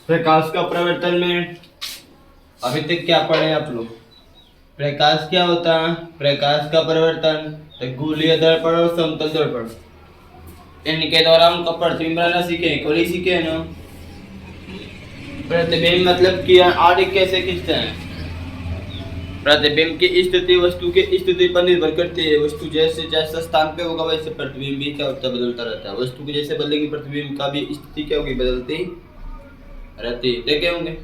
प्रकाश का प्रवर्तन में अभी तक क्या पढ़े आप लोग? प्रकाश क्या होता है? प्रकाश का परिवर्तन तो गोलीय दर्पण और समतल दर्पण, इनके द्वारा हमको प्रतिबिंब बनाना सीखे, कोई सीखे है ना। प्रतिबिंब मतलब कि आगे कैसे खींचते हैं। प्रतिबिंब की स्थिति वस्तु की स्थिति पर निर्भर करती है। वस्तु जैसे जैसे स्थान पे होगा वैसे प्रतिबिंब भी क्या होता है, बदलता रहता है। वस्तु की जैसे बदलेगी प्रतिबिंब का भी स्थिति क्या होगी, बदलती रहती है। देखे होंगे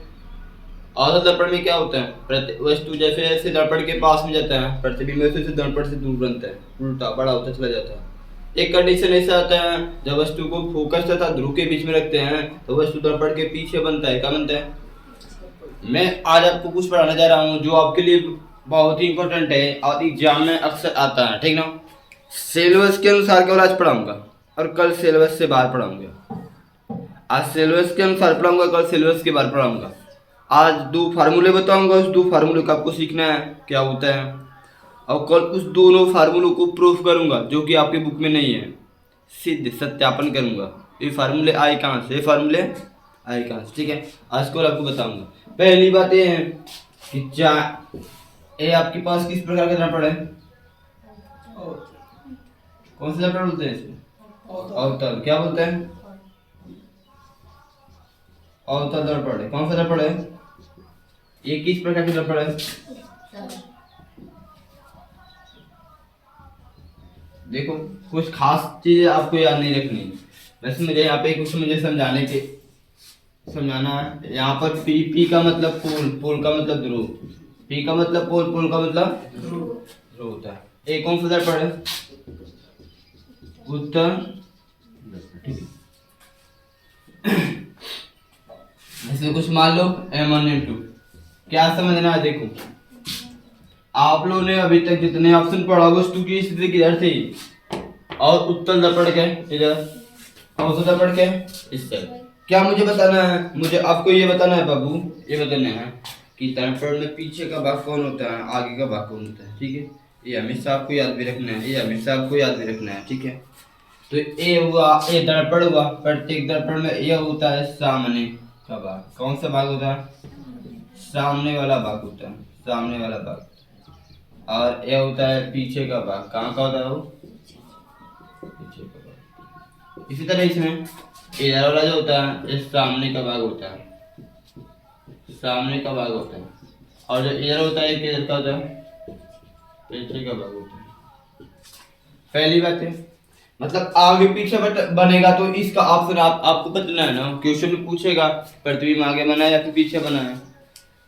औसत दर्पण में क्या होता है, वस्तु जैसे जैसे दर्पण के पास में जाता है प्रतिबिंब वैसे से दर्पण से दूर बनता है, उल्टा बड़ा होता चला जाता है। एक कंडीशन ऐसा आता है जब वस्तु को फोकस तथा ध्रुव के बीच में रखते हैं तो वस्तु दर्पण के पीछे बनता है। क्या बनता है? मैं आज आपको कुछ पढ़ाने जा रहा हूँ जो आपके लिए बहुत ही इंपॉर्टेंट है और एग्जाम में अक्सर आता है, ठीक ना। सिलेबस के अनुसार केवल आज पढ़ाऊंगा और कल सिलेबस से बाहर पढ़ाऊंगा। आज सिलेबस के अनुसार पढ़ाऊंगा, कल सिलेबस के बाहर पढ़ाऊंगा। आज 2 फार्मूले बताऊंगा, उस 2 फार्मूले को आपको सीखना है क्या होता है, और कल उस दोनों फार्मूलों को प्रूफ करूंगा जो कि आपकी बुक में नहीं है, सिद्ध सत्यापन करूंगा। ये फार्मूले आए कहाँ से, ये फार्मूले आए कहाँ से, ठीक है। आज कल आपको बताऊंगा। पहली बात ये है कि ये आपके पास किस प्रकार का दर्पण है? कौन सा दर्पण बोलते हैं इसको? अवतल। क्या बोलते हैं? अवतल दर्पण है। कौन सा दर्पण है ये? किस प्रकार का दर्पण है? देखो कुछ खास चीजें आपको याद नहीं रखनी। वैसे मुझे यहाँ पे कुछ मुझे समझाना है। यहाँ पर पी का मतलब पोल, पोल का मतलब ध्रुव, पी का मतलब पोल, पोल का मतलब ध्रुव होता है। एक कौन सा दर्पण है? उत्तर। इसमें कुछ मान लो M1 M2 क्या समझना है। देखो आप लोगों ने अभी तक जितने ऑप्शन पढ़ा वस्तु की स्थिति किधर थी और उत्तल दर्पण क्या इधर, अवतल दर्पण क्या इस साइड। क्या मुझे बताना है? मुझे आपको ये बताना है बाबू, ये बताना है कि दर्पण में पीछे का भाग कौन होता है, आगे का भाग कौन होता है, ठीक है। ये हमेशा आपको याद भी रखना है, ये हमेशा आपको याद भी रखना है, ठीक है। तो ये हुआ, ये दर्पण हुआ। प्रत्येक दर्पण में यह होता है सामने का भाग। कौन सा भाग होता है? सामने वाला भाग होता है, सामने वाला भाग। और यह होता है पीछे का भाग। कहाँ का होता है वो? पीछे का भाग। इसी तरह इसमें इधर वाला जो होता है ये सामने का भाग होता है, सामने का भाग होता है। और जो इधर होता है किधर का होता है? पीछे का भाग होता है। पहली बात है मतलब आगे पीछे बनेगा तो इसका ऑप्शन आपको बताना है ना। क्वेश्चन में पूछेगा प्रतिबिंब आगे बना है या फिर पीछे बना है,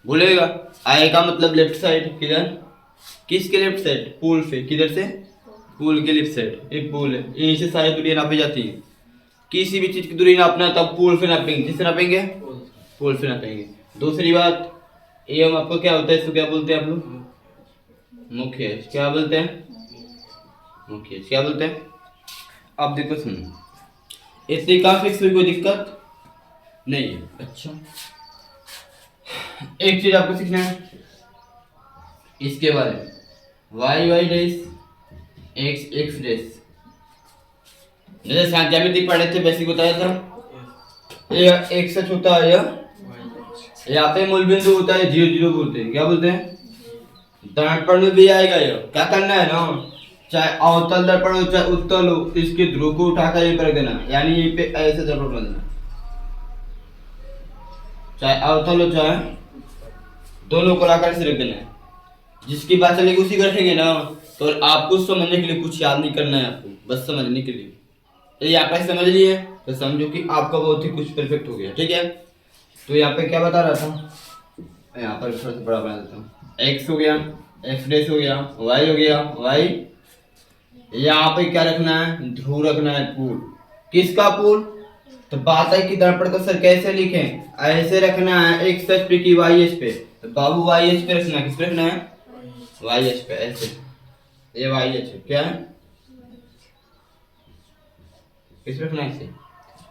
बोलेगा आए का मतलब लेफ्ट साइड। किधर? किसके लेफ्ट साइड? पुल से। किधर से? पुल के लेफ्ट साइड। एक पुल है, यहीं से सारी दूरियां नापी जाती है। किसी भी चीज की दूरी नापना तब पुल से नापेंगे। किससे नापेंगे? पुल से नापेंगे। दूसरी बात एम आपको क्या होता है, इसको क्या बोलते हैं आप लोग? मुख्य। क्या बोलते हैं? मुख्य। क्या बोलते हैं? अब देखो सुनो, इतनी का फिक्स हुई, कोई दिक्कत नहीं है। अच्छा एक चीज आपको सीखना है इसके बारे में, Y Y dash X X dash. जैसे ज्यामिति पढ़े थे बेसिक बताया था। ये एक सच होता है, यहाँ पे मूल बिंदु होता है 0 0 बोलते हैं। क्या बोलते हैं? दर्पण में भी आएगा ये। क्या करना है ना, चाहे अवतल दर्पण हो चाहे उत्तल हो, इसके ध्रुव को उठाकर यहीं पर रख देना, यानी यहीं पे ऐसे दर्पण बनना। चाहे अवतल हो चाहे दोनों को लाकर से रख देना है। जिसकी बात चलेगी उसी को रखेंगे ना। तो आपको समझने के लिए कुछ याद नहीं करना है, आपको बस समझने के लिए। यदि आप ऐसे समझ लिए तो समझो कि आपका बहुत ही कुछ परफेक्ट हो गया, ठीक है। तो यहाँ पे क्या बता रहा था, यहाँ पर थोड़ा सा बड़ा बना देता हूँ। एक्स हो गया, एक्स डैश हो गया, वाई हो गया, वाई। यहाँ पे क्या रखना है? ध्रुव रखना है। पुल। किसका पुल? तो बात है कि दर्पण को सर कैसे लिखें, ऐसे रखना है एक्स एच पे की वाई एच पे। तो बाबू वाई एच पे रखना है। किस पे रखना है? वाई एच पे। ऐसे ये वाई एच क्या है, किस पे रखना है? ऐसे।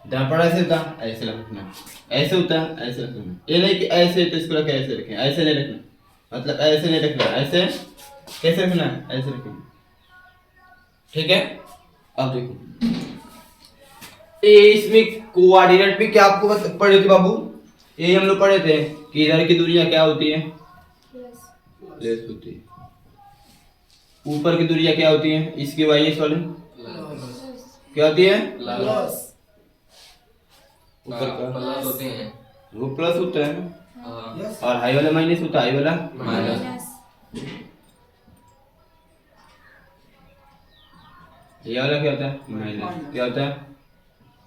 दर्पण ऐसे होता है, ऐसे रखना, ऐसे होता है, ऐसे रखना। ये नहीं कि ऐसे तो इसको रखें, ऐसे रखें, ऐसे नहीं रखना, मतलब ऐसे नहीं रखना, ऐसे कैसे रखना है? ऐसे रखें, ठीक है। अब देखो इसमें कोऑर्डिनेट भी क्या आपको पढ़े थे बाबू? ये हम लोग पढ़े थे कि इधर की दूरियां क्या होती है, प्लस होती है। ऊपर की दूरियां क्या होती है, इसकी वाई एस वाले क्या होती है, ऊपर का प्लस होते हैं। वो प्लस होता है ना, हाँ। और हाई वाला माइनस होता है, हाई वाला माइनस। ये वाला क्या होता है, माइनस। क्या होता है,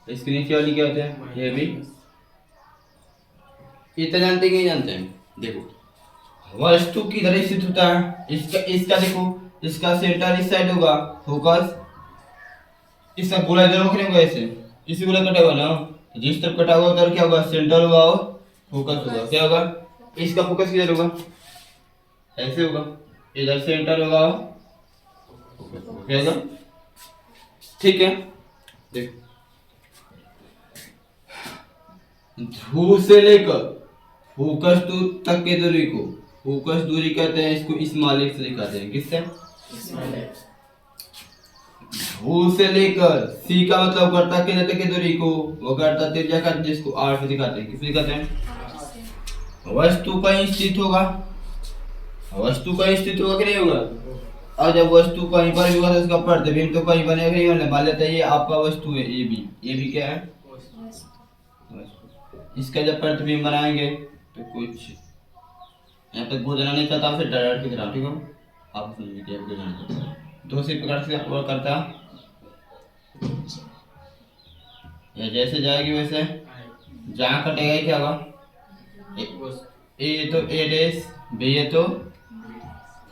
इसके नीचे वाली क्या होता है, ये भी। इतना जानते कि नहीं जानते हैं? देखो वस्तु की तरह स्थित होता है, इसका इसका देखो, इसका सेंटर इस साइड होगा, फोकस इसका गोला इधर होगा, नहीं होगा ऐसे, इसी गोला कटा हुआ ना, जिस तरफ कटा हुआ उधर क्या होगा, सेंटर होगा और फोकस होगा। क्या होगा, इसका फोकस किधर होगा, ऐसे होगा, इधर सेंटर होगा और क्या होगा, ठीक है। देखो ध्रुव से लेकर फोकस तक की दूरी को फोकस दूरी कहते हैं, इसको स्मॉल एक्स दिखाते हैं, किससे, ध्रुव से लेकर सी का मतलब कर्ता केंद्र तक की दूरी को वो कर्ता त्रिज्या का, जिसको आर से दिखाते हैं, किससे दिखाते हैं, वस्तु कहीं स्थित होगा, वस्तु कहीं स्थित होगा कि नहीं होगा, और जब वस्तु कहीं पर भी होगा तो उसका प्रतिबिंब तो कहीं बनेगा ही बनेगा। मान लेते हैं ये आपका वस्तु है, ये भी क्या है, इसका जब प्रतिबिंब बनाएंगे तो कुछ यहाँ तक बोझना नहीं चाहता, फिर डर की तरह, ठीक है, आप समझिए क्या बोझना दूसरी प्रकार से और करता, या जैसे जाएगी वैसे जहाँ कटेगा ही क्या होगा, ए तो ए डैश, बी है तो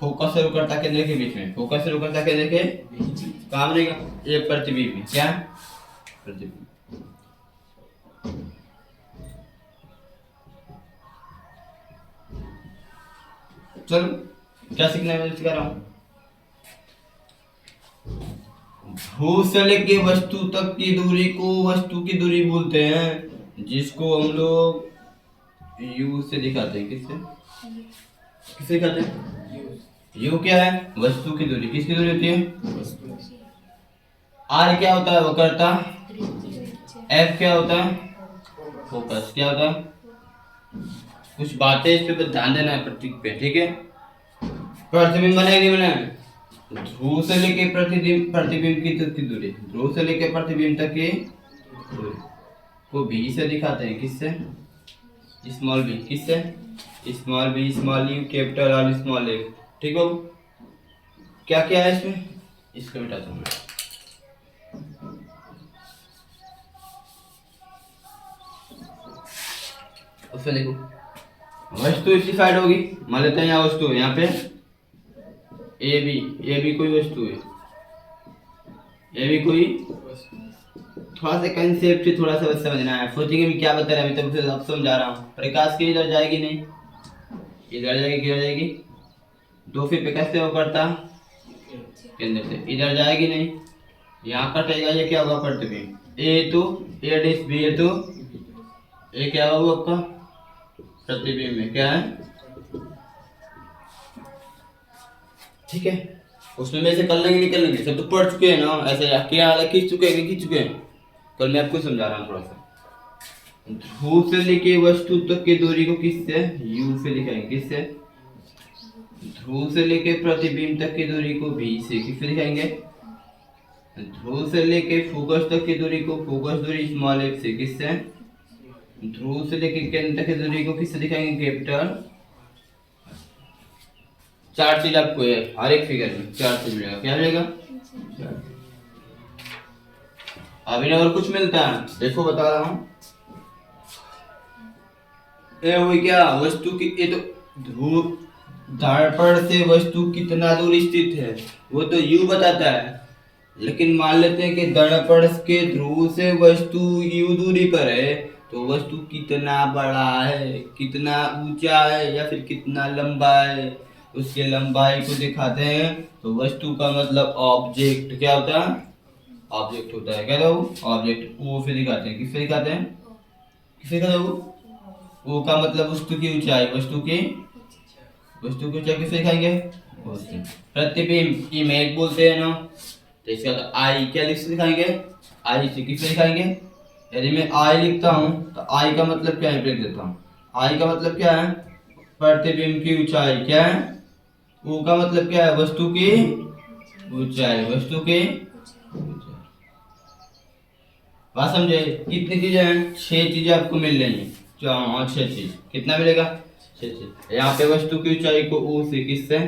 फोकस से रुकता केंद्र के बीच में, फोकस से रुकता केंद्र के काम नहीं का, ये प्रतिबिंब क्या, प्रतिबिंब। चलो क्या सीखना है, मैं सिखा रहा हूँ। ध्रुव से लेके वस्तु तक की दूरी को वस्तु की दूरी बोलते हैं, जिसको हम लोग यू से दिखाते हैं, किससे, किससे दिखाते हैं, यू क्या है, वस्तु की दूरी, किसकी दूरी होती है, आर क्या होता है, वो करता, एफ क्या होता है, फोकस, क्या होता है, कुछ बातें इस पे ध्यान देना है प्रतीक पे, ठीक है। प्रतिबिंब बनेगी मैंने ध्रुव से लेके प्रतिबिंब की दूरी, ध्रुव से लेके प्रतिबिंब तक की दूरी को भी से दिखाते हैं, किससे, स्मॉल बी, किससे, small B small U capital R small A, ठीक हो। क्या क्या है इसमें, इसको मिटाता हूँ मैं, उसमें देखो वस्तु इसी साइड होगी, मान लेते हैं यहाँ वस्तु है, यहाँ पे ए बी कोई वस्तु है, ए बी कोई, थोड़ा सा कंसेप्ट थोड़ा सा समझना है, सोचेंगे मैं क्या बता रहा है, अभी तक अब समझा रहा हूँ। प्रकाश की इधर जाएगी नहीं, इधर जाएगी, किधर जाएगी, दो फिर पे कैसे वो करता केंद्र से, इधर जाएगी नहीं, यहाँ कटेगा, ये क्या होगा, प्रतिबिंब, ए तो ए डैश बी है तो ए क्या होगा आपका प्रतिबिंब में, क्या है, ठीक है। उसमें में से कर लेंगे निकल लेंगे, सब तो पढ़ चुके हैं ना, ऐसे क्या खींच चुके हैं, कल मैं आपको समझा रहा हूँ थोड़ा सा। ध्रुव से लेके वस्तु तक की दूरी को किससे, यू से दिखाएंगे, किससे, ध्रुव से लेके प्रतिबिंब तक की दूरी को भी से, किससे दिखाएंगे, ध्रुव से लेके फोकस तक की दूरी को फोकस दूरी स्मॉल एफ से, किससे, ध्रुव से लेके केंद्र तक की दूरी को किससे दिखाएंगे, कैपिटल। चार चीज आपको है हर एक फिगर में, चार चीज मिलेगा, क्या मिलेगा, अभी और कुछ मिलता है, देखो बता रहा हूँ, ये हुई क्या वस्तु की, ये तो ध्रुव दर्पण से वस्तु कितना दूर स्थित है वो तो यू बताता है, लेकिन मान लेते हैं कि दर्पण के ध्रुव से वस्तु यू दूरी पर है, तो वस्तु कितना बड़ा है, कितना ऊंचा है, या फिर कितना लंबा है, उसके लंबाई को दिखाते हैं। तो वस्तु का मतलब ऑब्जेक्ट क्या होता है, ऑब्जेक्ट होता है, क्या था वो ऑब्जेक्ट, वो फिर दिखाते हैं, किससे दिखाते हैं, किससे दिखाते हैं वो का मतलब वस्तु की ऊंचाई, वस्तु की ऊंचाई किससे दिखाएंगे, प्रतिबिंब इमेज बोलते हैं ना, तो इसका आई क्या लिख दिखाएंगे, आई से किससे दिखाएंगे, यदि मैं आई लिखता हूँ तो आई का मतलब क्या है, लिख देता हूँ, आई का मतलब क्या है? प्रतिबिंब की ऊंचाई। क्या है? ओ का मतलब क्या है? वस्तु की ऊंचाई। वस्तु की ऊंचाई। बात समझे? कितनी चीजें हैं? 6 चीजें आपको मिल रही हैं। 6 चीज। कितना मिलेगा? 6 चीज। यहाँ पे वस्तु की ऊंचाई को ओ से, किससे?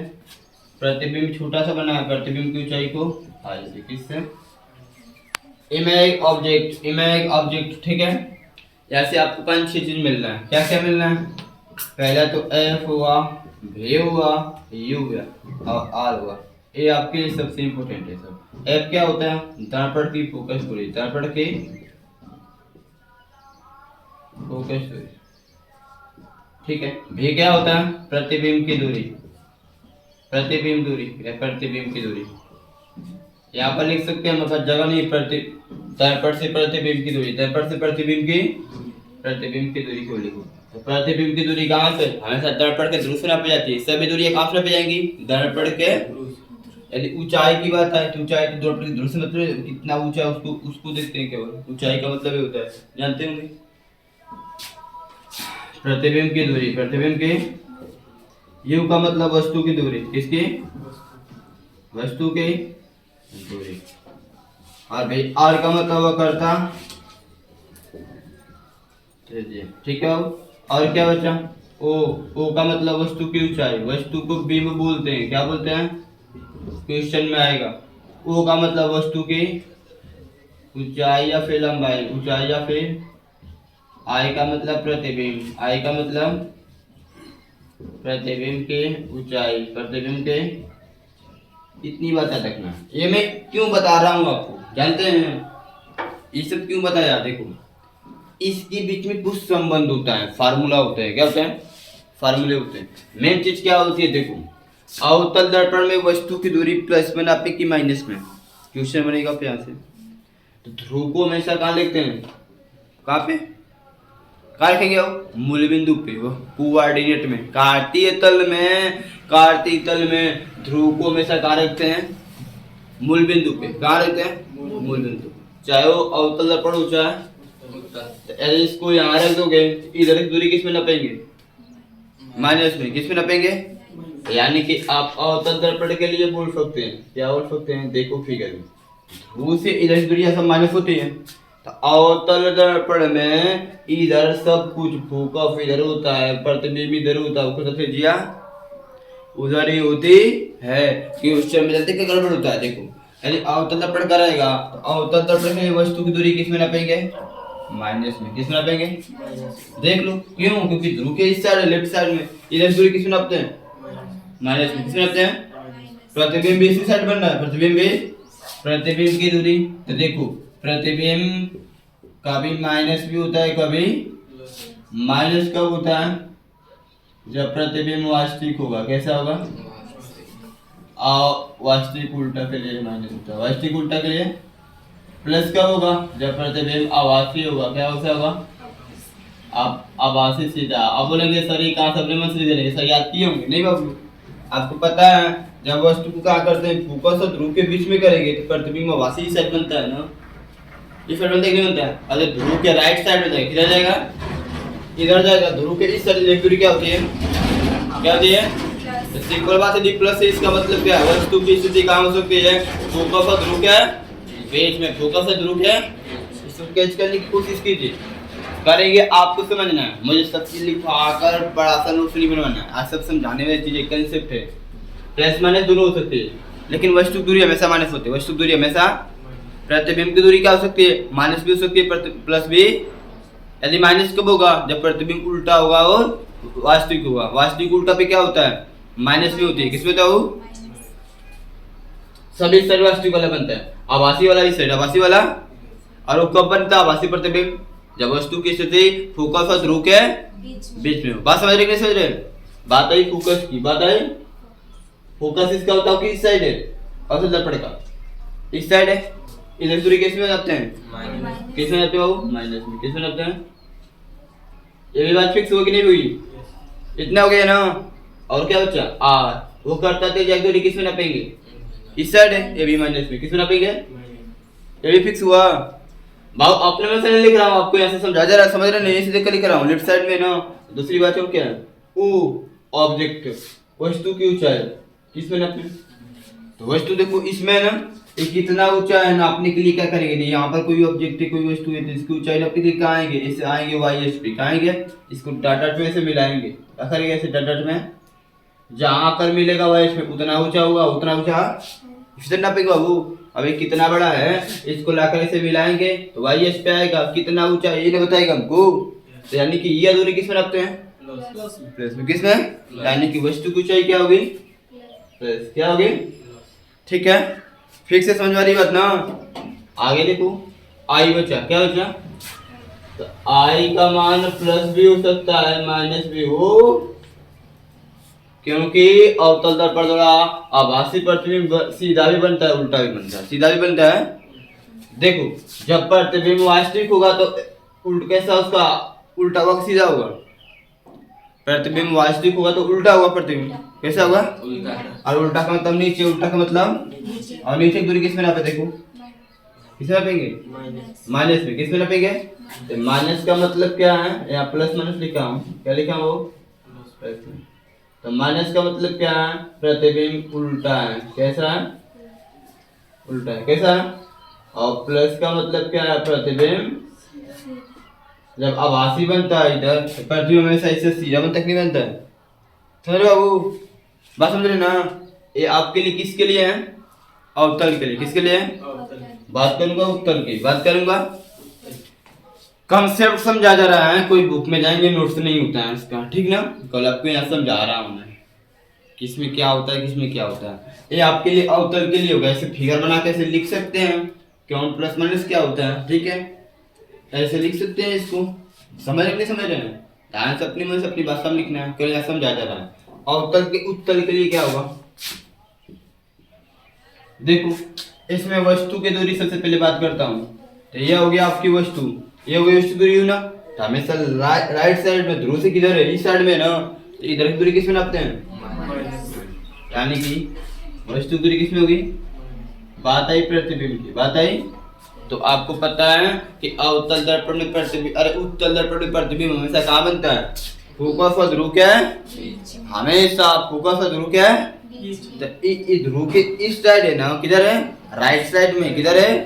प्रतिबिंब छोटा सा बना है, प्रतिबिंब की ऊंचाई को आई से, किससे? इमेज ऑब्जेक्ट, ठीक है। ऐसे आपको 5-6 चीज मिल रहा है। क्या क्या मिल रहा है? पहला तो एफ हुआ, वी हुआ, यू हुआ और आर हुआ। ये आपके लिए सबसे इंपॉर्टेंट है सब। एफ क्या होता है? दर्पण की फोकस दूरी। दर्पण की फोकस दूरी, ठीक है। वी क्या होता है? प्रतिबिंब की दूरी। प्रतिबिंब दूरी या प्रतिबिंब की दूरी। यहाँ पर लिख सकते हैं, मतलब जगह नहीं, दर्पण से प्रतिबिंब की दूरी। दर्पण से प्रतिबिंब की दूरी को लिखो। तो प्रतिबिंब की दूरी कहाँ से? हमेशा दर्पण के ध्रुव से नापी जाती है। सभी दूरी कहाँ से नापी जाएंगी? दर्पण के। यदि ऊंचाई की बात आए तो ऊंचाई तो दर्पण के ध्रुव से, मतलब कितना ऊंचा है उसको उसको देखते हैं केवल। ऊंचाई का मतलब ये होता है, जानते होंगे। प्रतिबिंब की दूरी, प्रतिबिंब की। यू का मतलब वस्तु की दूरी। किसकी? वस्तु की दूरी। और भाई आर का मतलब वक्रता, ठीक है। और क्या बचा? ओ का मतलब वस्तु की ऊंचाई। वस्तु को बिंब बोलते हैं। क्या बोलते हैं? क्वेश्चन में आएगा। ओ का मतलब वस्तु की ऊंचाई या फिर लंबाई। ऊंचाई या फिर। आई का मतलब प्रतिबिंब। आई का मतलब प्रतिबिंब के ऊंचाई, प्रतिबिंब के। इतनी बात याद रखना। ये मैं क्यों बता रहा हूँ आपको, जानते हैं ये सब क्यों बताया? देखो, इसके बीच में कुछ संबंध होता है, फार्मूला होता है। क्या होता है? फार्मूले होते हैं। मेन चीज क्या होती है? देखो, अवतल दर्पण में वस्तु की दूरी प्लस में नापे कि माइनस में? क्वेश्चन बनेगा यहाँ से। तो ध्रुव को हमेशा कहाँ लिखते हैं? कहाँ पे? कहाँ रखेंगे? मूल बिंदु पे, वो कोऑर्डिनेट में। कार्तीय तल में ध्रुव को हमेशा कहाँ रखते हैं? मूल बिंदु पे। कहाँ रखते हैं? मूल बिंदु। चाहे वो अवतल दर्पण हो चाहे, तो इसको यहाँ रख दोगे, इधर की दूरी किस में नापेंगे? माइनस में। किस में नापेंगे? यानी कि आप अवतल दर्पण के लिए बोल सकते हैं, क्या बोल सकते हैं? देखो फिगर में, ध्रुव से इधर की दूरी सब माइनस होती है। तो अवतल दर्पण में इधर सब कुछ फोकस इधर होता है, प्रतिबिंब इधर होता है, सबसे जिया उधर ही होती है। कि उस में चलते क्या गड़बड़ होता है? देखो, यदि अवतल दर्पण कराएगा तो अवतल दर्पण में वस्तु की दूरी किस में नापेंगे? माइनस में। किस में नापेंगे? देख लो क्यों? क्योंकि ध्रुव के इस साइड, लेफ्ट साइड में, इधर दूरी किस में नापते हैं? माइनस में। किस में नापते हैं? प्रतिबिंब इसी साइड बन रहा है, प्रतिबिंब की दूरी। तो देखो, प्रतिबिंब कभी माइनस भी होता है, कभी माइनस कब होता है? जब प्रतिबिंब वास्तविक होगा। कैसा होगा? वास्तविक उल्टा के लिए माइनस होता है, वास्तविक उल्टा के लिए प्लस कब होगा? जब प्रतिबिंब आभासी होगा। क्या होगा? आप आभासी सीधा। अब बोलेंगे सर ये कहाँ सबने मन सीधे लेंगे? सर याद किए होंगे? नहीं बाबू, आपको पता है जब वस्तु को क्या करते हैं, फोकस और ध्रुव के बीच में करेंगे तो प्रतिबिंब आभासी ही साइड बनता है ना। इस साइड बनता है, बनता है। अगर ध्रुव के राइट साइड में जाएगा, किधर जाएगा? इधर जाएगा। ध्रुव के इस साइड दूरी क्या होती है? क्या होती है? तो सिंपल बात है, डी प्लस से इसका मतलब क्या है? वस्तु की स्थिति कहाँ हो सकती है? फोकस और ध्रुव क्या है? बीच में। फोकस और ध्रुव क्या है? इसको कैच करने की कोशिश कीजिए, करेंगे आपको समझना है। मुझे सब चीज लिखवाकर बड़ा सा नोट्स नहीं बनवाना है। आज सब समझाने वाली चीज एक कंसेप्ट है। प्लस माइनस दोनों हो सकते हैं, लेकिन वस्तु दूरी हमेशा माइनस होती है। वस्तु दूरी हमेशा, प्रतिबिंब की दूरी क्या हो सकती है? माइनस भी हो सकती है, प्लस भी। यदि माइनस कब होगा? जब प्रतिबिंब उल्टा होगा और वास्तविक होगा। वास्तविक उल्टा पे क्या होता है? माइनस भी होती है। किसमें होता है? सभी साइड वास्तविक वाला बनता है, आभासी वाला इस साइड, आभासी वाला। और वो कब बनता है आभासी प्रतिबिंब? जब वस्तु की स्थिति फोकस और ध्रुव के बीच में हो। बात समझ रहे कि नहीं समझ रहे? बात आई फोकस की, बात आई फोकस इसका होता है कि इस साइड है, और फिर दर्पण का इस साइड है। इधर दूरी किस में जाते हैं? किस में जाते हो? माइनस में। किस में जाते हैं? ये भी बात फिक्स हो कि नहीं हुई? इतना हो गया ना। और क्या बचा? आर। वो करता थे जब दूरी किस में नापेंगे? इस साइड है, ये भी माइनस में। किस में नापेंगे? ये भी फिक्स हुआ। भाव अपने में से नहीं लिख रहा हूँ, आपको ऐसे समझा जा रहा है, समझ रहे नहीं, ऐसे देख कर लिख रहा हूँ लेफ्ट साइड में ना। दूसरी बात है वो क्या है, ओ ऑब्जेक्ट वस्तु की ऊंचाई किसमें नापे, तो वस्तु देखो इसमें ना ये कितना ऊंचा है नापने के लिए क्या करेंगे, नहीं यहाँ पर कोई ऑब्जेक्ट है कोई वस्तु है तो इसकी ऊंचाई नापने के लिए कहाँ आएंगे, इसे आएंगे वाई एस पी, कहाँ आएंगे, इसको डाटा में से मिलाएंगे, क्या करेंगे ऐसे डाटा में जहाँ आकर मिलेगा वाई एस पी उतना ऊंचा होगा, उतना ऊंचा इस तरह नापेंगे बाबू। अभी कितना बड़ा है इसको लाकर इसे मिलाएंगे तो वाई एस पे आएगा, कितना ऊंचा है ये नहीं बताएगा हमको, तो यानी कि ये दूरी किसमें नापते हैं, प्लस में, किसमें, यानी कि वस्तु की ऊंचाई क्या होगी, प्लस क्या होगी, ठीक है, फिर से समझ वाली बात ना। आगे देखो आई बचा, क्या बचा, तो आई का मान प्लस भी हो सकता है माइनस भी हो, क्योंकि अवतल दर्पण द्वारा आभासी प्रतिबिंब सीधा भी बनता है उल्टा भी बनता है, सीधा भी बनता है। देखो जब प्रतिबिंब वास्तविक होगा तो उल्टा कैसा उसका उल्टा होगा सीधा होगा, प्रतिबिंब वास्तविक होगा तो उल्टा होगा, प्रतिबिंब कैसा होगा उल्टा। और उल्टा का मतलब नीचे, उल्टा का मतलब, और नीचे की दूरी किसमें नापे, देखो किसमें नापेंगे, माइनस में, किसमें नापेंगे, तो माइनस का मतलब क्या है, यहाँ प्लस माइनस लिखा हूँ, क्या लिखा हूँ वो, तो माइनस का मतलब क्या है, प्रतिबिंब उल्टा है, कैसा है, उल्टा है, कैसा है, और प्लस का मतलब क्या है, प्रतिबिंब जब आभासी बनता है इधर तो प्रतिबिंब हमेशा इससे सीधा बनता नहीं बनता है, समझ रहे बाबू, बात समझ रहे ना। ये आपके लिए किसके लिए है, अवतल के लिए, किसके लिए है, बात करूंगा उत्तल की, बात करूंगा, कंसेप्ट समझा जा रहा है, कोई बुक में जाएंगे नोट्स नहीं होता है इसका, ठीक ना, कल आपको यहाँ समझा रहा हूँ मैं किसमें क्या होता है किसमें क्या होता है। ये आपके लिए अवतल के लिए होगा, ऐसे फिगर बना के ऐसे लिख सकते हैं क्यों प्लस माइनस क्या होता है, ठीक है, ऐसे लिख सकते हैं इसको, समझ रहे नहीं समझ रहे हैं, ध्यान से अपनी मन से अपनी भाषा में लिखना है, क्यों यहाँ समझा जा रहा है। अवतल के उत्तल के लिए क्या होगा, देखो इसमें वस्तु की दूरी सबसे पहले बात करता हूँ, तो यह हो गया आपकी वस्तु, ये हो गई वस्तु दूरी हुई ना, तो हमेशा राइट साइड में ध्रुव से किधर है, इस साइड में ना, तो इधर की दूरी किसमें नापते हैं, यानी कि वस्तु की दूरी किसमें होगी, बात आई प्रतिबिंब की, बात आई, तो आपको पता है कि अवतल दर्पण में प्रतिबिंब, अरे उत्तल दर्पण में प्रतिबिंब हमेशा कहाँ बनता है, फोकस और ध्रुव क्या है, हमेशा फोकस और ध्रुव क्या है, तो ध्रुव के इस साइड है ना, किधर है, राइट साइड में, किधर है,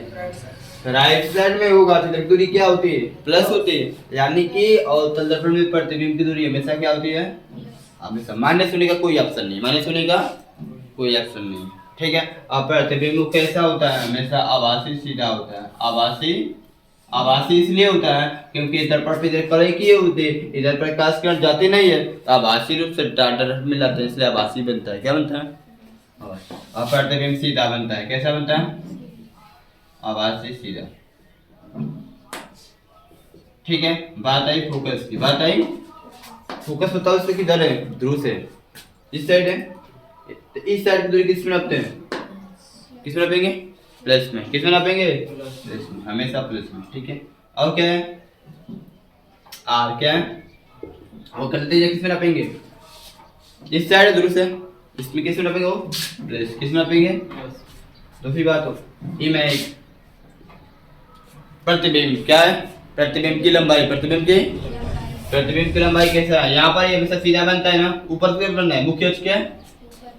राइट साइड में होगा, तो इधर दूरी क्या होती है, प्लस होती है, यानी कि अवतल दर्पण में प्रतिबिंब की दूरी हमेशा क्या होती है, हमेशा माइनस होने का कोई ऑप्शन नहीं, माइनस होने का कोई ऑप्शन नहीं, ठीक है। अब प्रतिबिंब कैसा होता है, हमेशा आभासी सीधा होता है, आभासी, आभासी इसलिए होता है क्योंकि दर्पण पे इधर कड़े किए होते, इधर प्रकाश किरण जाते नहीं है, तो आभासी रूप से डाटा में लाते हैं, इसलिए आभासी बनता है, क्या बनता है, अब प्रतिबिंब सीधा बनता है, कैसा बनता है, आभासी सीधा, ठीक है। बात आई फोकस की, बात आई फोकस बताओ इससे किधर है, ध्रुव से इस साइड है, तो इस साइड की दूरी किसमें नापते हैं, किसमें नापेंगे, प्लस में, किसमें नापेंगे, प्लस में, हमेशा प्लस में, ठीक है। और क्या है, आर क्या है, वो करते हैं किसमें नापेंगे, इस साइड है ध्रुव से, इसमें किसमें नापेंगे, वो प्लस, किसमें नापेंगे, दूसरी बात हो इमेज, प्रतिबिंब क्या है, प्रतिबिंब की लंबाई, प्रतिबिंब की लंबाई कैसा है, यहाँ पर ये हमेशा सीधा बनता है ना, ऊपर से बनना है, मुख्य अक्ष क्या है,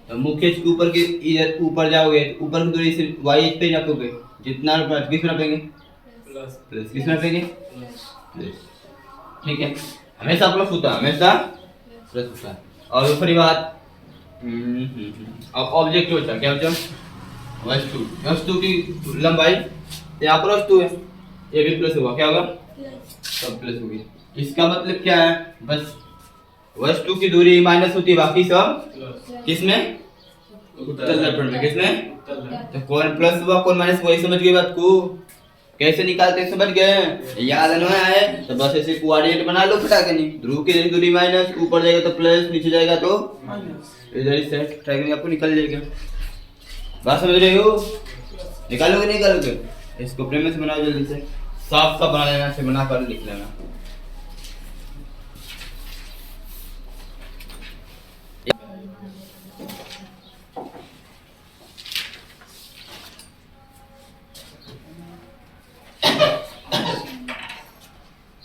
तो मुख्य अक्ष के ऊपर के इधर ऊपर जाओगे, ऊपर की दूरी से वाई पे नापोगे, जितना किस में नापेंगे, प्लस, किस में नापेंगे, प्लस, ठीक है, हमेशा प्लस होता है, हमेशा प्लस होता है। और दूसरी बात, अब ऑब्जेक्ट होता है, क्या होता है, वस्तु, वस्तु की लंबाई, यहाँ पर वस्तु है, ये भी प्लस होगा, क्या होगा, सब प्लस होगी, इसका मतलब क्या है, बस वस्तु की दूरी माइनस होती है, बाकी सब किसमें, उत्तल दर्पण में, किसमें, तो कौन प्लस हुआ कौन माइनस, वही समझ गए बात को, कैसे निकालते समझ गए, याद नहीं आए तो बस ऐसे कोऑर्डिनेट बना लो फटा के, नहीं ध्रुव की दूरी माइनस, ऊपर जाएगा तो प्लस, नीचे जाएगा तो इधर से ट्रायंगल आपको निकल जाएगा, बात समझ रहे हो, निकालोगे नहीं निकालोगे, इसको प्रेम से बनाओ, जल्दी से साफ साफ बना लेना, से बना कर लिख लेना।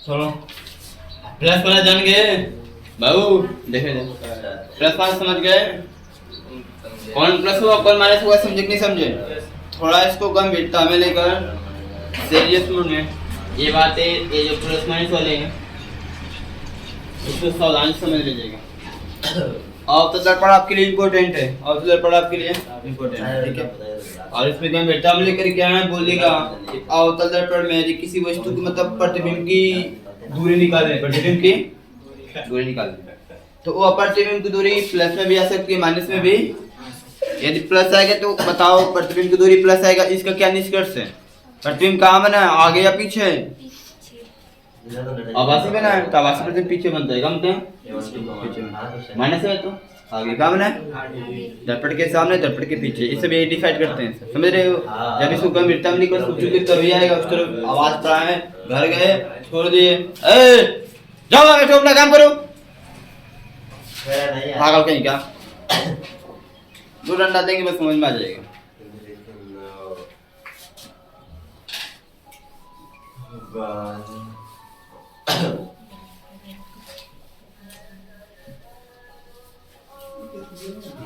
छोड़ो प्लस वाला जान गए बाबू देखे प्लस वाला समझ गए कौन प्लस हुआ कौन माइनस हुआ समझे कि नहीं समझे थोड़ा इसको गंभीरता में लेकर सीरियस मूड में ये बातें ये जो प्लस माइनस वाले हैं इसको सावधानी से समझ लीजिएगा और तो दर्पण आपके लिए इम्पोर्टेंट है और तो दर्पण आपके लिए इम्पोर्टेंट है ठीक है और इसमें गंभीरता में लेकर क्या है बोलेगा अवतल दर्पण में यदि किसी वस्तु की मतलब प्रतिबिंब की दूरी निकालें प्रतिबिंब की दूरी निकालें तो वो प्रतिबिंब की दूरी प्लस में भी आ सकती है माइनस में भी यदि प्लस आएगा तो बताओ प्रतिबिंब की दूरी प्लस आएगा इसका क्या निष्कर्ष है प्रतिबिंब कहाँ बना है आगे या पीछे आभासी बना है तो आभासी प्रतिबिंब पीछे बनता है कम पीछे माइनस है तो आगे कहाँ बना है दर्पण के सामने दर्पण के पीछे इसे भी डिसाइड करते हैं समझ रहे हो जब इसको गंभीरता में लेकर सोचोगे तभी आएगा उस तरफ आवाज पड़ा है घर गए छोड़ दिए जाओ बैठो अपना काम करो पागल कहीं क्या दो डंडा देंगे बस समझ में आ जाएगा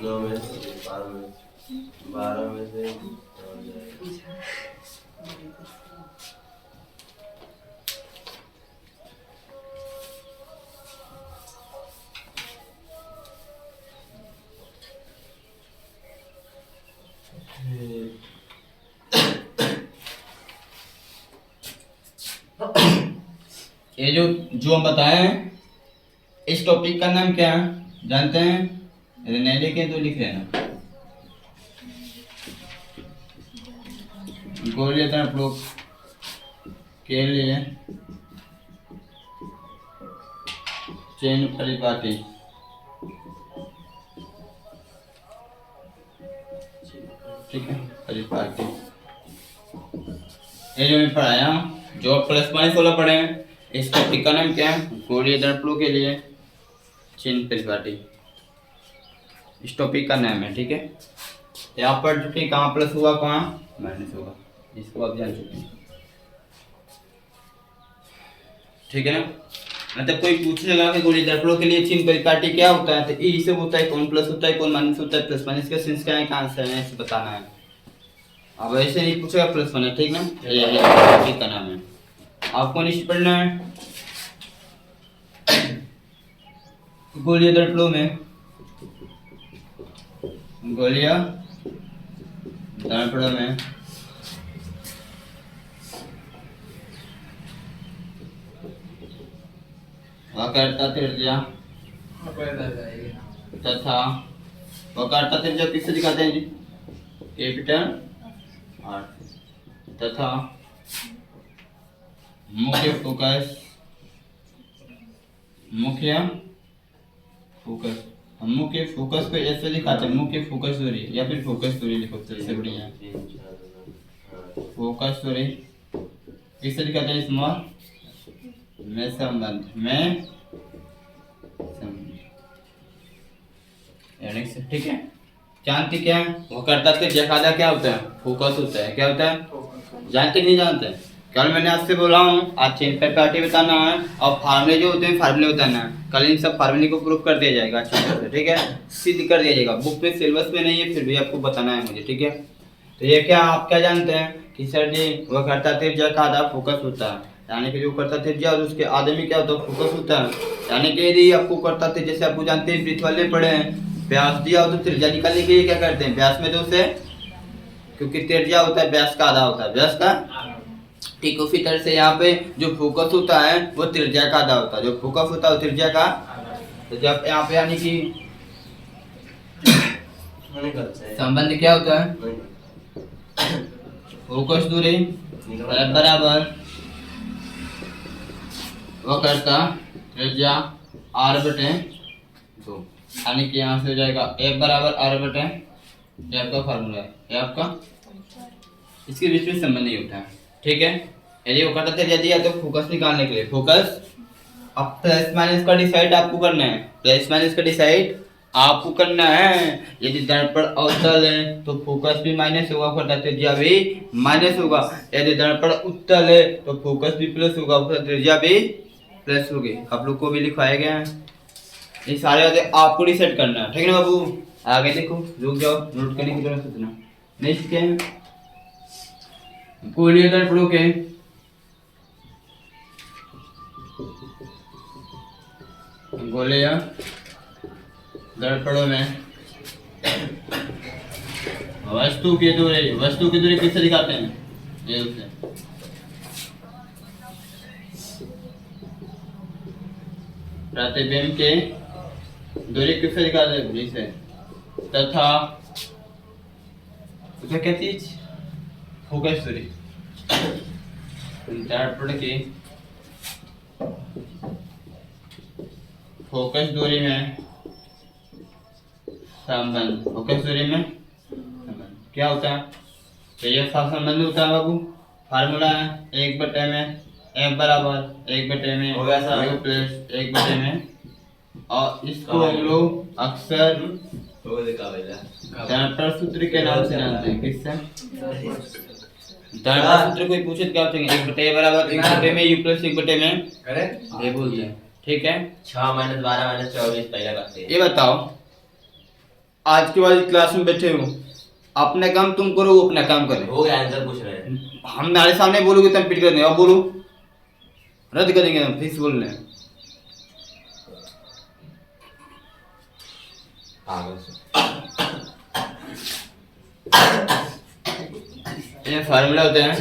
नौ में से 12 में से ये जो हम बताए हैं इस टॉपिक का नाम क्या है जानते हैं यदि नहीं लिखे तो लिख लेना गोली आप लोग के लिए चेन परिपाटी ठीक है परिपाटी ये जो मैं पढ़ाया जो प्लस माइनस वाला पढ़े हैं इस टॉपिक का नाम क्या है गोली दर्पणों के लिए चेन परिपाटी इस टॉपिक का नाम है ठीक है यहाँ पर चुके कहाँ प्लस हुआ कहाँ माइनस होगा इसको आप जान चुके हैं ठीक है ना मतलब कोई पूछेगा कि गोली दर्पणों के लिए चिन्ह परिपाटी क्या होता है तो ई से होता है कौन प्लस होता है कौन माइनस होता है प्लस माइनस का सेंस क्या है कहाँ से है ऐसे बताना है अब ऐसे नहीं पूछेगा प्लस माइनस ठीक ना ये टॉपिक का नाम है आपको निश्चित पढ़ना है गोलीय दर्पणों में गोलीय दर्पणों में वक्रता त्रिज्या तथा वक्रता त्रिज्या किससे दिखाते हैं जी कैपिटल आर तथा मुख्य फोकस मुख्य फोकस को ऐसे दिखाते हैं मुख्य फोकस दूरी या फिर फोकस दूरी लिखो सबसे बढ़िया फोकस दूरी किससे दिखाते हैं स्मॉल में संबंध में ठीक है जानते क्या है वो करता थे जखादा क्या होता है फोकस होता है क्या होता है जानते नहीं जानते कल मैंने आपसे बोला हूँ आज चेन परिपाटी बताना है और फार्मूले जो होते हैं फार्मूले बताना है कल इन सब फार्मूले को प्रूफ कर दिया जाएगा अच्छी तरह से ठीक है सिद्ध कर दिया जाएगा बुक में सिलेबस में नहीं है फिर भी आपको बताना है मुझे ठीक है तो ये क्या आप क्या जानते हैं कि सर जी वह करता थे का आधा फोकस होता है यानी कि जो करता त्रिज्या और उसके आधे में क्या होता है फोकस होता है यानी कि यदि आपको करता थे जैसे आपको जानते हैं वृत्त वाले पढ़े हैं व्यास दिया हो तो त्रिज्या निकालने के लिए क्या करते हैं व्यास में दो से क्योंकि त्रिज्या होता है व्यास का आधा होता है व्यास का ठीक उसी तरह से यहाँ पे जो फोकस होता है वो त्रिज्या का आधा होता है जो फोकस होता है वो त्रिज्या का तो जब यहाँ पे यानी कि संबंध क्या होता है फोकस दूरी बराबर वक्रता त्रिज्या r बटे 2 यानी कि यहाँ से हो जाएगा f बराबर r बटे ये आपका फार्मूला है ये आपका इसके बीच में संबंध नहीं उठा ठीक है यदि वक्रता त्रिज्या दिया तो फोकस निकालने के लिए फोकस अब प्लस माइनस का डिसाइड आपको करना है प्लस माइनस का डिसाइड आपको करना है यदि दर्पण अवतल है तो फोकस भी माइनस होगा वक्रता त्रिज्या भी माइनस होगा यदि दर्पण उत्तल है तो फोकस भी प्लस होगा वक्रता त्रिज्या भी प्लस हो गई, आप लोग को भी लिखवाया गया है। ये सारे बातें आपको डिसाइड करना है, ठीक है ना बाबू। आगे देखो, रुक जाओ, नोट करने की तरफ सोचना। नेक्स्ट क्या है, कोई दर्पणों के गोले या दर्पणों में वस्तु की दूरी किससे दिखाते हैं, ये उससे। प्रतिबिंब के दूरी किससे दिखाते हैं, दूरी से। तथा उसे क्या चीज, फोकस दूरी। दर्पण की फोकस दूरी में संबंध, फोकस दूरी में संबंध क्या होता है, तो ये संबंध होता है बाबू। फार्मूला है 1/में f बराबर 1/में हो गया सर। u प्लस 1/में और इसको हम लोग अक्सर दर्पण सूत्र के नाम से जानते हैं। किससे, दर्पण सूत्र कोई पूछे तो क्या पूछेंगे, 1/a बराबर 1/में u प्लस 1/में करेक्ट, ये बोलते हैं, ठीक है। 6 - 12 - 24 पहला करते हैं। ये बताओ, आज के बाद क्लास में बैठे हो, अपना काम तुम करो, वो अपना काम करे। हो गया, आंसर पूछ रहे हैं। हमारे सामने बोलोगे तब पिट कर देंगे, अब बोलो रद्द करेंगे हम, फिर से बोल रहे हैं। ये फार्मूला होते हैं,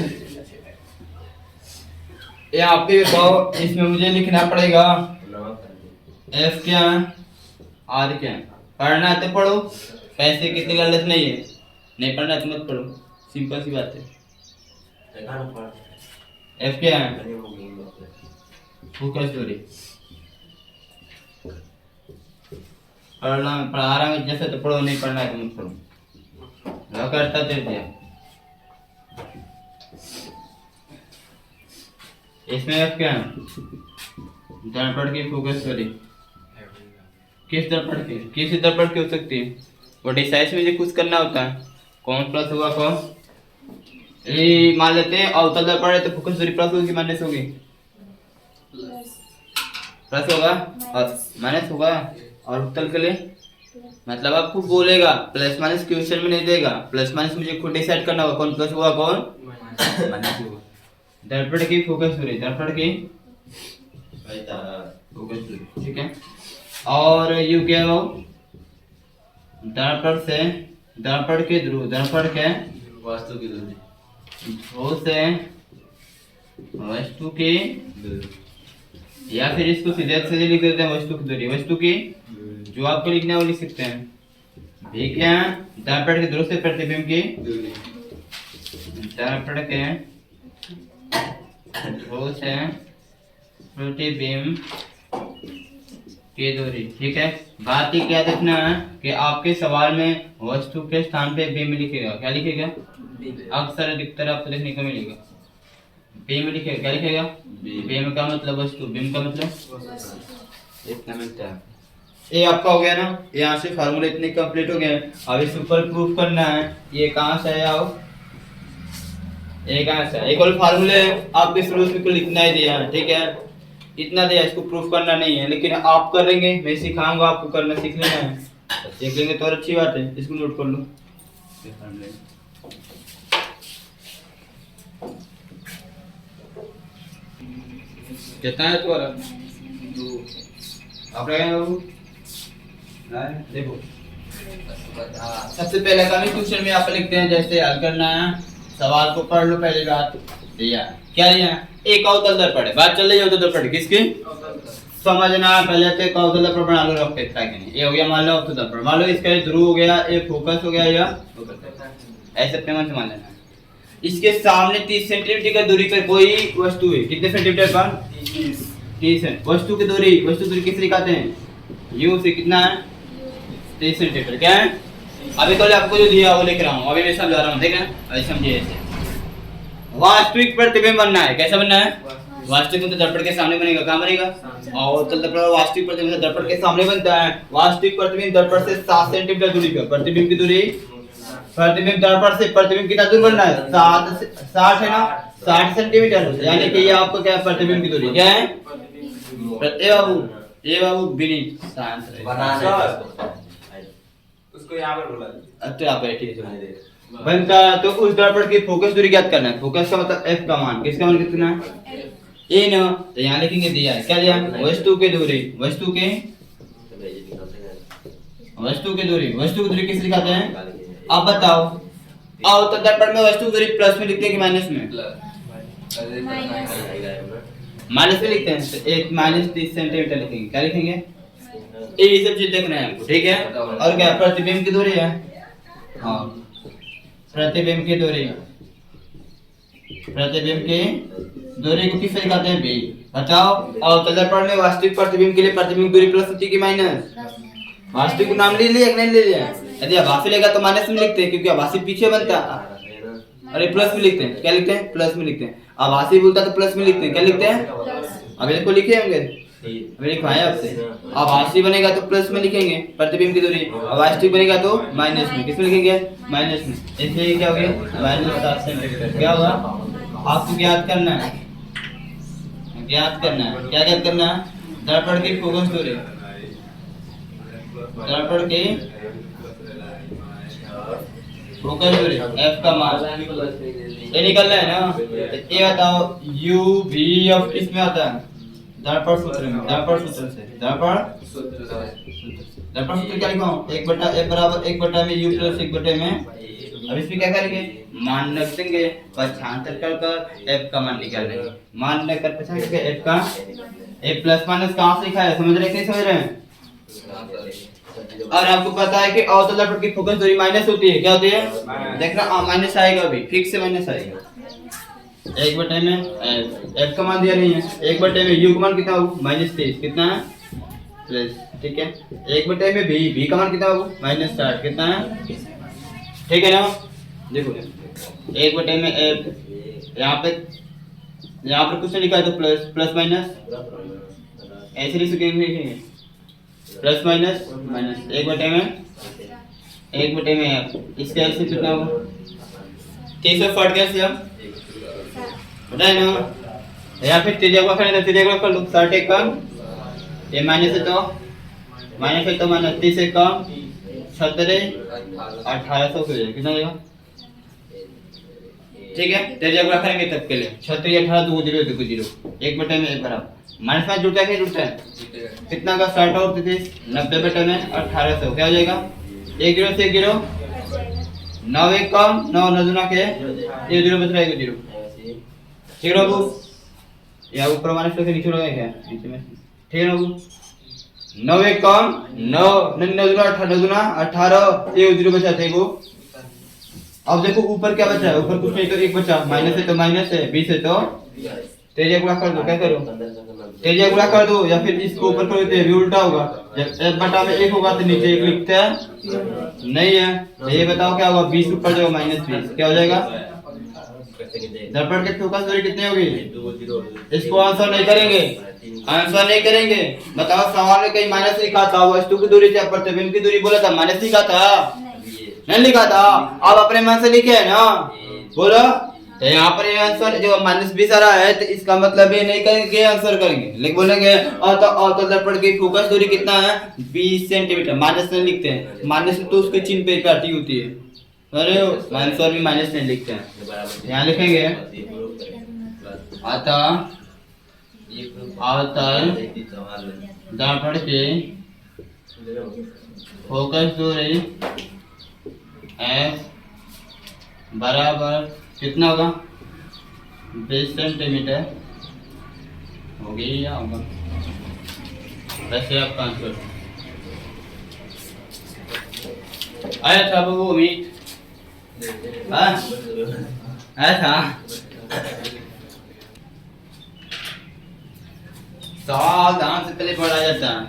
ये आप भी बताओ, इसमें मुझे लिखना पड़ेगा एफ क्या है, आर क्या है। पढ़ना है तो पढ़ो, पैसे कितनी गलत नहीं है, नहीं पढ़ना तो मत पढ़ो, सिंपल सी बात है। एफ क्या है, फोकस दूरी। पढ़ा रहा हूँ जैसे तो पढ़ो, नहीं पढ़ना है तो मत पढ़ो, करता दे दिया। इसमें एफ क्या है, दर्पण की फोकस दूरी। किस दर्पण की, किसी दर्पण की हो सकती है, वो डिसाइज में कुछ करना होता है। कौन प्लस होगा कौन, ये मान लेते हैं अवतल दर्पण है तो फोकस दूरी प्लस होगी माइनस होगी, प्लस होगा और माइनस होगा। और उत्तल के लिए मतलब आपको बोलेगा प्लस माइनस क्वेश्चन में नहीं देगा, प्लस माइनस मुझे खुद डिसाइड करना होगा कौन प्लस होगा कौन माइनस होगा। दर्पण की फोकस दूरी, दर्पण की फोकस दूरी, ठीक है। और यू क्या हो, दर्पण से दर्पण के ध्रुव, दर्पण के वस्तु की दूरी, ध्रुव से वस्तु की, या फिर इसको सीधे सीधे लिख देते हैं वस्तु की दूरी, वस्तु की जो आपको लिखना है वो लिख सकते हैं। ठीक है, दर्पण के ध्रुव से प्रतिबिंब की, दर्पण के ध्रुव से प्रतिबिंब की दूरी, ठीक है। बात ये क्या देखना है कि आपके सवाल में वस्तु के स्थान पे बिंब लिखेगा, क्या लिखेगा, अक्सर अधिकतर आपको देखने को मिलेगा बिंब लिखेगा, क्या लिखेगा, बिंब का मतलब वस्तु, बिंब का मतलब इतना मिलता है। ये आपका हो गया ना, यहाँ से फार्मूला इतने कंप्लीट हो गए। अब इस ऊपर प्रूफ करना है, ये कहाँ से है, आओ ये कहाँ से, एक और फार्मूले आपके शुरू में लिखना ही दिया है, ठीक है, इतना दिया, इसको प्रूफ करना नहीं है, लेकिन आप करेंगे, मैं सिखाऊंगा आपको, करना सीख लेना है, सीख लेंगे तो और अच्छी बात है। इसको नोट कर लो, कितना है तुम्हारा, आप रहेंगे बाबू, देखो सबसे पहले का क्वेश्चन में आप लिखते हैं, जैसे हल करना है, सवाल को पढ़ लो, पहली बात दिया क्या दिया, एक अवतल दर्पण है, बात चल रही है अवतल दर्पण किसकी, समझना पहले तो एक अवतल दर्पण बना लो, रख के ये हो गया, मान लो अवतल दर्पण, मान लो इसका ध्रुव हो गया, एक फोकस हो गया, या ऐसे अपने मन से मान लेना। इसके सामने 30 सेंटीमीटर की दूरी पर कोई वस्तु है, कितने सेंटीमीटर पर, 30 है। वस्तु की दूरी, वस्तु दूरी किस दिखाते हैं, यू से, कितना है 30 सेंटीमीटर, क्या है। अभी कल आपको जो दिया वो लिख रहा हूँ, अभी मैं समझा रहा हूँ, ठीक है, अभी समझिए। ऐसे वास्तविक प्रतिबिंब बनना है, कैसा बनना है, वास्तविक मतलब दर्पण के सामने बनेगा, कहाँ बनेगा, और तो दर्पण वास्तविक प्रतिबिंब दर्पण के सामने बनता है। वास्तविक प्रतिबिंब दर्पण से 7 सेंटीमीटर दूरी पर, प्रतिबिंब की दूरी, प्रतिबिंब दर्पण से प्रतिबिंब कितना दूर बनना है, 60 है ना, 60 सेंटीमीटर, यानी कि ये आपको क्या है, प्रतिबिंब की दूरी क्या है, ए बाबू विनीत शांत रहे। बनाने उसको यहाँ पर बुला दीजिए। अब तो आप बैठिए जो बनता। तो उस दर्पण की फोकस दूरी ज्ञात करना है। फोकस का मतलब f का मान, किसका मान कितना है a ना, तो यहाँ लिखेंगे दिया है क्या दिया, वस्तु की दूरी, वस्तु की दूरी किस लिखाते हैं। अब बताओ आओ तो दर्पण में वस्तु की दूरी प्लस में लिखते हैं कि माइनस में, माइनस में लिखते हैं। तो एक -30 सेंटीमीटर लिखेंगे, क्या लिखेंगे ये सब चीज देखना है हमको, ठीक है। और क्या प्रतिबिंब की दूरी है, हाँ प्रतिबिंब की दूरी, प्रतिबिंब की दूरी को किससे लिखाते हैं b। बताओ और तो दर्पण में वास्तविक प्रतिबिंब के लिए प्रतिबिंब दूरी प्लस होती है कि माइनस। वास्तविक को नाम ले लिया कि नहीं ले लिया, यदि आभासी लेगा तो माइनस में लिखते हैं क्योंकि आभासी पीछे बनता है, अरे प्लस में लिखते हैं, क्या लिखते हैं प्लस में लिखते हैं। आभासी बोलता तो प्लस में लिखते हैं, क्या लिखते हैं अभी देखो लिखे होंगे, अभी लिखवाएं आपसे। आभासी बनेगा तो प्लस में लिखेंगे प्रतिबिंब की दूरी, वास्तविक बनेगा तो माइनस में, किसमें लिखेंगे माइनस में। इसलिए क्या हो गया -7 सेंटीमीटर। क्या होगा आपको ज्ञात करना है, ज्ञात करना है, क्या ज्ञात करना है दर्पण की फोकस दूरी, दर्पण की फोकस दूरी f का मान ये निकलना है ना। ये बताओ u v of किस में आता है, दर्पण सूत्र में, दर्पण सूत्र से, दर्पण सूत्र क्या लिखा हूं 1/f बराबर 1/में u प्लस 1/में। अब इसमें क्या करेंगे मान रख देंगे, पक्षांतर कर f का मान निकाल लेंगे, मान रखकर पक्षांतर करके f का a प्लस माइनस कहां से लिखा है, समझ रहे हैं कि नहीं समझ रहे हैं। और आपको पता है कि अवतल दर्पण की फोकस दूरी माइनस होती है, क्या होती है देखना माइनस आएगा, अभी फिक्स से माइनस आएगा। 1/में f का मान दिया नहीं है, 1/में u का मान कितना होगा -23, कितना है प्लस, ठीक है। 1/में v का मान कितना होगा -60, कितना है, ठीक है ना। देखो 1/में f यहाँ पर कुछ नहीं लिखा है तो प्लस माइनस ऐसे लिख सकेंगे, प्लस माइनस माइनस 1/में f, इसका ऐसे कितना होगा 300 फट गया से हम बताए ना। या फिर त्रिज्या को कर लो 60 कम, ये माइनस है तो माइनस 30 से कम 17 1800 हो जाएगा, कितना होगा ठीक है। त्रिज्या को करेंगे तब के लिए 36 18 2 0 2 0 1/में 1 बराबर माइनस में जुड़ता है कि जुड़ता है कितना का 60 और 30 90/में 1800 क्या हो जाएगा 1 0 से 1 0 9 1 कम 9 9 दूना के 1 0 बच रहा है 1 0, ठीक है बाबू। या ऊपर माइनस करके नीचे लगाए क्या नीचे में, ठीक है बाबू। 9 1 कम 9 9 दूना 18 1 0 बचा था वो। अब देखो ऊपर क्या बचा है, ऊपर कुछ नहीं तो 1 बचा, माइनस है तो माइनस है 20 है तो तेजिया गुणा कर दो, क्या करो तेजिया गुणा कर दो, या फिर इसको ऊपर कर देते हैं उल्टा होगा, जब 1/1 होगा तो नीचे 1 लिखते हैं नहीं है, तो ये बताओ क्या होगा 20 ऊपर जाएगा -20 क्या हो जाएगा। दर्पण की फोकस दूरी कितनी होगी, इसको आंसर नहीं करेंगे, आंसर नहीं करेंगे। बताओ सवाल में कहीं माइनस लिखा था, वस्तु की दूरी से प्रतिबिंब की दूरी बोला था, माइनस लिखा था नहीं लिखा था, आप अपने मन से लिखे है ना बोलो। तो यहाँ पर ये आंसर जो -20 आ रहा है तो इसका मतलब ये नहीं करेंगे आंसर करेंगे, लेकिन बोलेंगे तो दर्पण की फोकस दूरी कितना है 20 सेंटीमीटर, माइनस नहीं लिखते हैं, माइनस तो उसके चिन्ह पे काटी होती है, अरे आंसर में माइनस नहीं लिखते हैं, यहाँ लिखेंगे अतः दर्पण की फोकस दूरी f बराबर कितना होगा 20 सेंटीमीटर होगी या होगा, वैसे आपका आंसर आया था बाबू अमित, आया था सवाल ध्यान से पहले पढ़ा जाता है।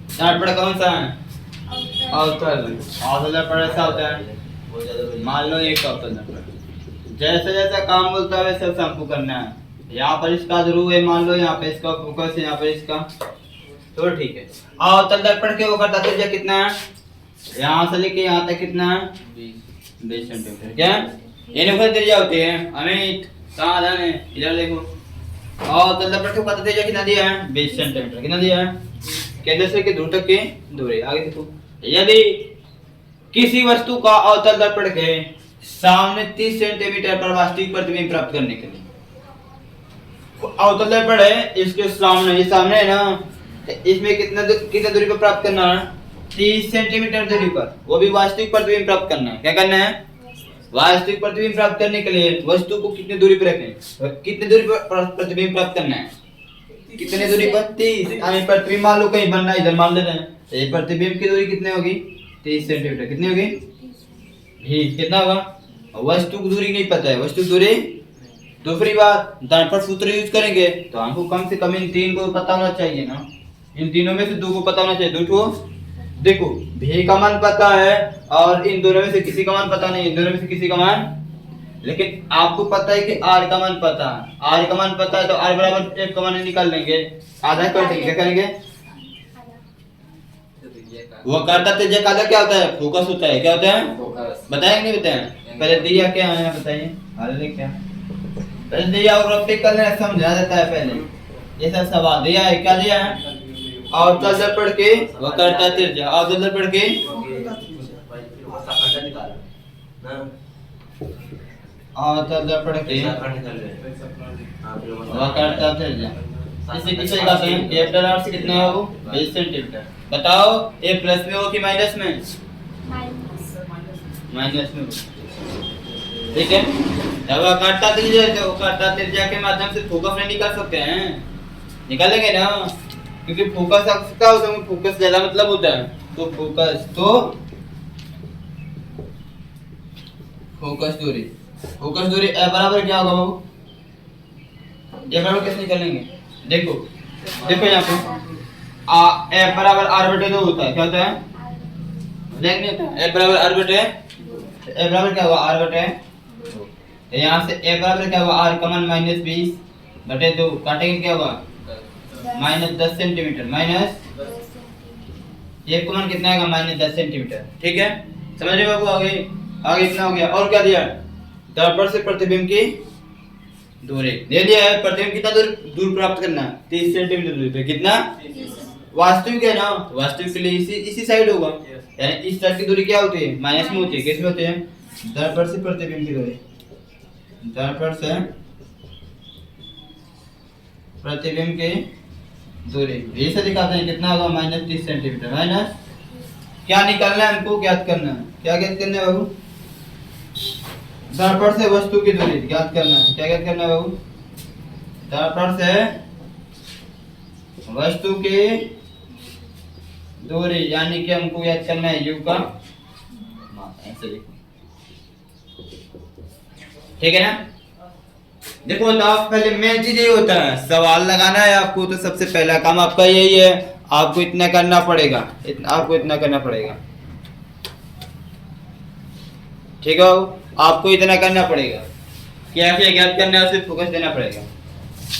दर्पण कौन सा है अवतल, अवतल दर्पण ऐसा होता है, मान लो एक अवतल दर्पण, जैसे जैसा काम बोलता है वैसे वैसे हमको करना है। यहाँ पर इसका ध्रुव है मान लो, यहाँ पे इसका फोकस है, यहाँ पे इसका, तो ठीक है। अवतल दर्पण के वो करता त्रिज्या कितना है, यहाँ से लेके यहाँ तक कितना है 20 सेंटीमीटर, क्या ये त्रिज्या होती है। अमित कहाँ जाने इधर देखो और तल पर पता त्रिज्या कितना दिया है 20 सेंटीमीटर। कितना दिया है? केंद्र से के दूर तक की दूरी। आगे देखो, यदि किसी वस्तु का अवतल दर्पण के सामने 30 सेंटीमीटर पर वास्तविक प्रतिबिंब प्राप्त करने के लिए, अवतल दर्पण है इसके सामने, ये सामने है ना, तो इसमें कितना दूरी पर प्राप्त करना है? 30 सेंटीमीटर दूरी पर, वो भी वास्तविक प्रतिबिंब प्राप्त करना है। क्या करना है? वास्तविक प्रतिबिंब प्राप्त करने के लिए वस्तु को कितनी दूरी पर रखें, कितनी दूरी पर प्रतिबिंब प्राप्त करना है? कितनी दूरी पर? 30। यानी प्रतिबिंब मान लो कहीं बनना है, इधर मान लेते हैं, तो ये प्रतिबिंब की दूरी कितनी होगी? 30 सेंटीमीटर। कितनी होगी? भी कितना होगा? वस्तु की दूरी नहीं पता है, वस्तु की दूरी। दूसरी बात, दर्पण सूत्र यूज करेंगे तो हमको कम से कम इन तीन को पता होना चाहिए ना, इन तीनों में से दो को पता होना चाहिए। दो देखो, भी का मान पता है और इन दोनों में से किसी का मान पता नहीं, इन दोनों में से किसी का मान, लेकिन आपको पता है कि आर का मान पता है, आर का मान पता है तो आर बराबर एफ का मान निकाल लेंगे, आधा कर देंगे। क्या करेंगे? वो करता त्रिज्या का आधा क्या होता है? फोकस होता है। क्या होता है? बताएंगे नहीं बताएं? पहले दिया क्या है बताइए, हाल क्या पहले दिया और रफ्ती करने समझा देता है। पहले ये सब सवाल दिया है, क्या दिया है? और तल पढ़ के वो करता त्रिज्या, और तल पढ़ के और तल पढ़ के वो करता त्रिज्या। इसे किसे कहते हैं? ए प्लस आर से कितना है वो? 20 सेंटीमीटर। बताओ ए प्लस में हो कि माइनस में? माइनस में। ठीक है, जब काटता त्रिज्या तो काटता त्रिज्या के माध्यम से फोकस नहीं निकाल सकते हैं, निकालेंगे ना, क्योंकि फोकस क्या होता है? फोकस ज्यादा मतलब होता है, तो फोकस दूरी ए बराबर क्या होगा बाबू? ए बराबर कैसे निकालेंगे? देखो यहाँ पे ए बराबर आर बटे 2 होता है। क्या होता है? देखने होता है ए बराबर आर बटे, ए बराबर क्या होगा? आर बटे, तो यहाँ से ए बराबर क्या होगा? आर का मान -20 बटे 2, काटेंगे क्या होगा? -10 सेंटीमीटर। माइनस ए का मान कितना आएगा? -10 सेंटीमीटर। ठीक है, समझ रहे बाबू? आगे इतना हो गया। और क्या दिया? दर्पण से प्रतिबिंब की दूरी दे दिया है। प्रतिबिंब कितना दूर प्राप्त करना है? 30 सेंटीमीटर दूरी पे। कितना? वास्तविक है ना, वास्तविक के लिए इसी साइड होगा, यानी इस साइड की दूरी क्या होती है? माइनस में होती है। किस में होती है? दर्पण से प्रतिबिंब की दूरी, दर्पण से प्रतिबिंब की दूरी ऐसे दिखाते हैं। कितना होगा? -30 सेंटीमीटर। माइनस क्या निकालना है हमको? ज्ञात करना है। क्या ज्ञात करना है बाबू? दर्पण से वस्तु की दूरी ज्ञात करना है। क्या ज्ञात करना है बाबू? दर्पण से वस्तु की दूरी, यानी कि हमको ज्ञात करना है u का मान। ऐसे लिखो, ठीक है ना? देखो तो आप पहले मेन चीज ये होता है, सवाल लगाना है आपको, तो सबसे पहला काम आपका यही है, आपको इतना करना पड़ेगा, आपको इतना करना पड़ेगा। ठीक है, आपको इतना करना पड़ेगा, क्या क्या ज्ञात करना है, उसे फोकस देना पड़ेगा।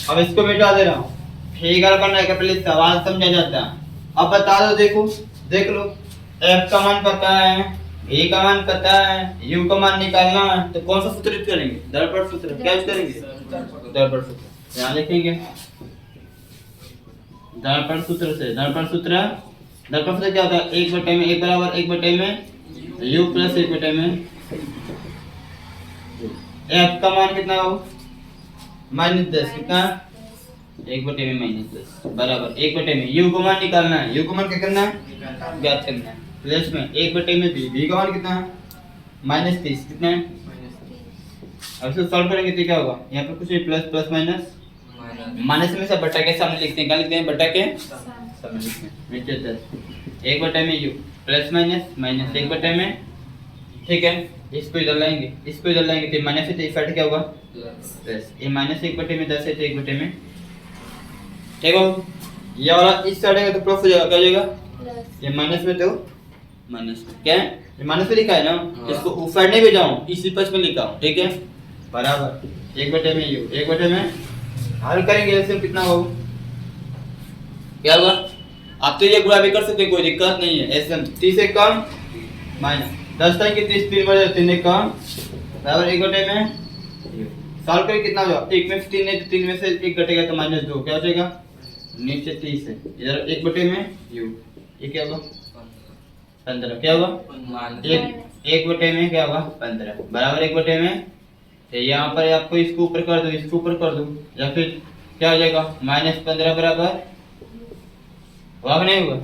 अब इसको मिटा दे रहा हूँ, फिगर करना है, पहले सवाल समझा जाता है। अब बता दो, देखो देख लो, एफ का मान पता है, ए का मान पता है, यू का मान निकालना है, तो कौन सा सूत्र यूज करेंगे? दर्पण सूत्र। क्या यूज करेंगे? दर्पण सूत्र। यहाँ लिखेंगे दर्पण सूत्र से। दर्पण सूत्र क्या होता है? 1 बटे में, 1 बराबर 1 बटे में यू प्लस 1 बटे में एफ का मान कितना हो? -10। कितना? 1 बटे में -10 बराबर 1 बटे में यू का मान निकालना है। यू का मान क्या करना है? ज्ञात करना है। प्लस में 1 बटे में बी का मान कितना है? -30। कितना है? अब इसको सॉल्व करेंगे तो क्या होगा? यहाँ पे कुछ नहीं, प्लस प्लस माइनस में सब बटा के सामने लिखते हैं। क्या लिखते हैं? बटा के सामने लिखते हैं। नीचे 10 1 बटे में यू प्लस माइनस 1 बटे में। ठीक है, इसको इधर लाएंगे, इसको इधर लाएंगे, तो माइनस से तो इफेक्ट क्या होगा? प्लस। ये -1 बटे में 10 है तो 1 बटे में। ठीक है, ये वाला इस साइड है तो प्लस हो जाएगा। क्या हो जाएगा? ये माइनस में तो माइनस क्या है? ये माइनस में लिखा है ना, इसको ऊपर नहीं भेजा हूं, इसी पक्ष में लिखा हूं। ठीक है, बराबर 1 बटे में यू 1 बटे में। हल करेंगे ऐसे कितना होगा? क्या होगा? आप तो ये गुणा भी कर सकते हैं, कोई दिक्कत नहीं है। ऐसे 30 से कम माइनस 10 तक की 30 3 बटे 3 कम बराबर 1 बटे में सॉल्व करें कितना हो जाएगा, एक में से 3 है तो 3 में से 1 घटेगा तो -2 क्या हो जाएगा, नीचे 30 है, इधर 1 बटे में u, ये क्या होगा 15, क्या होगा 1 बटे में क्या होगा 15 बराबर 1 बटे में, तो यहाँ पर आपको इसको ऊपर कर दो, इसको ऊपर कर दो, या फिर क्या हो जाएगा -15 बराबर होगा कि नहीं होगा,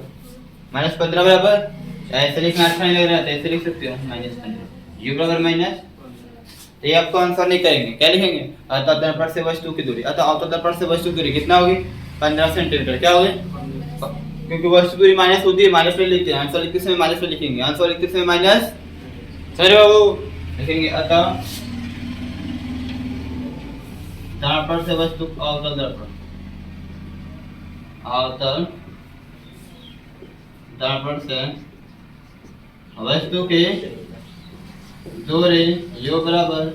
-15 बराबर, ऐसे लिखना अच्छा नहीं लग रहा है तो ऐसे लिख सकते हो -15 u बराबर माइनस, तो ये आपको आंसर नहीं करेंगे, क्या लिखेंगे, अतः दर्पण से वस्तु की दूरी, अतः अवतल दर्पण से वस्तु की दूरी कितना होगी 15 सेंटीमीटर, क्या होगी, क्योंकि वस्तु दूरी माइनस होती है, माइनस में लिखते हैं, आंसर लिखते समय माइनस में लिखेंगे, आंसर लिखते समय माइनस, सर बाबू लिखेंगे, अतः दर्पण से वस्तु, अवतल दर्पण, अवतल दर्पण से वस्तु की दूरी u बराबर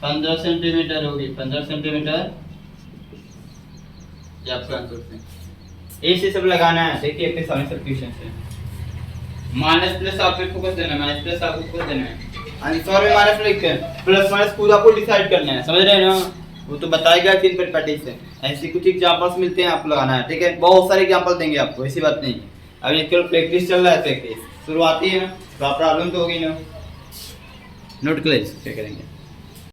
15 सेंटीमीटर होगी, 15 सेंटीमीटर, ये आपका आंसर है। ऐसे सब लगाना है, देखिए अपने सामने सब क्वेश्चन है, माइनस प्लस आपको फोकस देना है, माइनस प्लस आपको फोकस देना है, आंसर में माइनस लिखते हैं, प्लस माइनस खुद आपको डिसाइड करना है, समझ रहे हैं ना, वो तो बताएगा 3 प्रैक्टिस से, ऐसे कुछ एग्जांपल्स मिलते हैं, आप लगाना है, ठीक है, बहुत सारे एग्जांपल देंगे आपको, ऐसी बात नहीं, अभी केवल प्रैक्टिस चल रहा है, प्रैक्टिस शुरुआती है ना, तो प्रॉब्लम तो होगी ना, नोट कर लीजिए क्या करेंगे।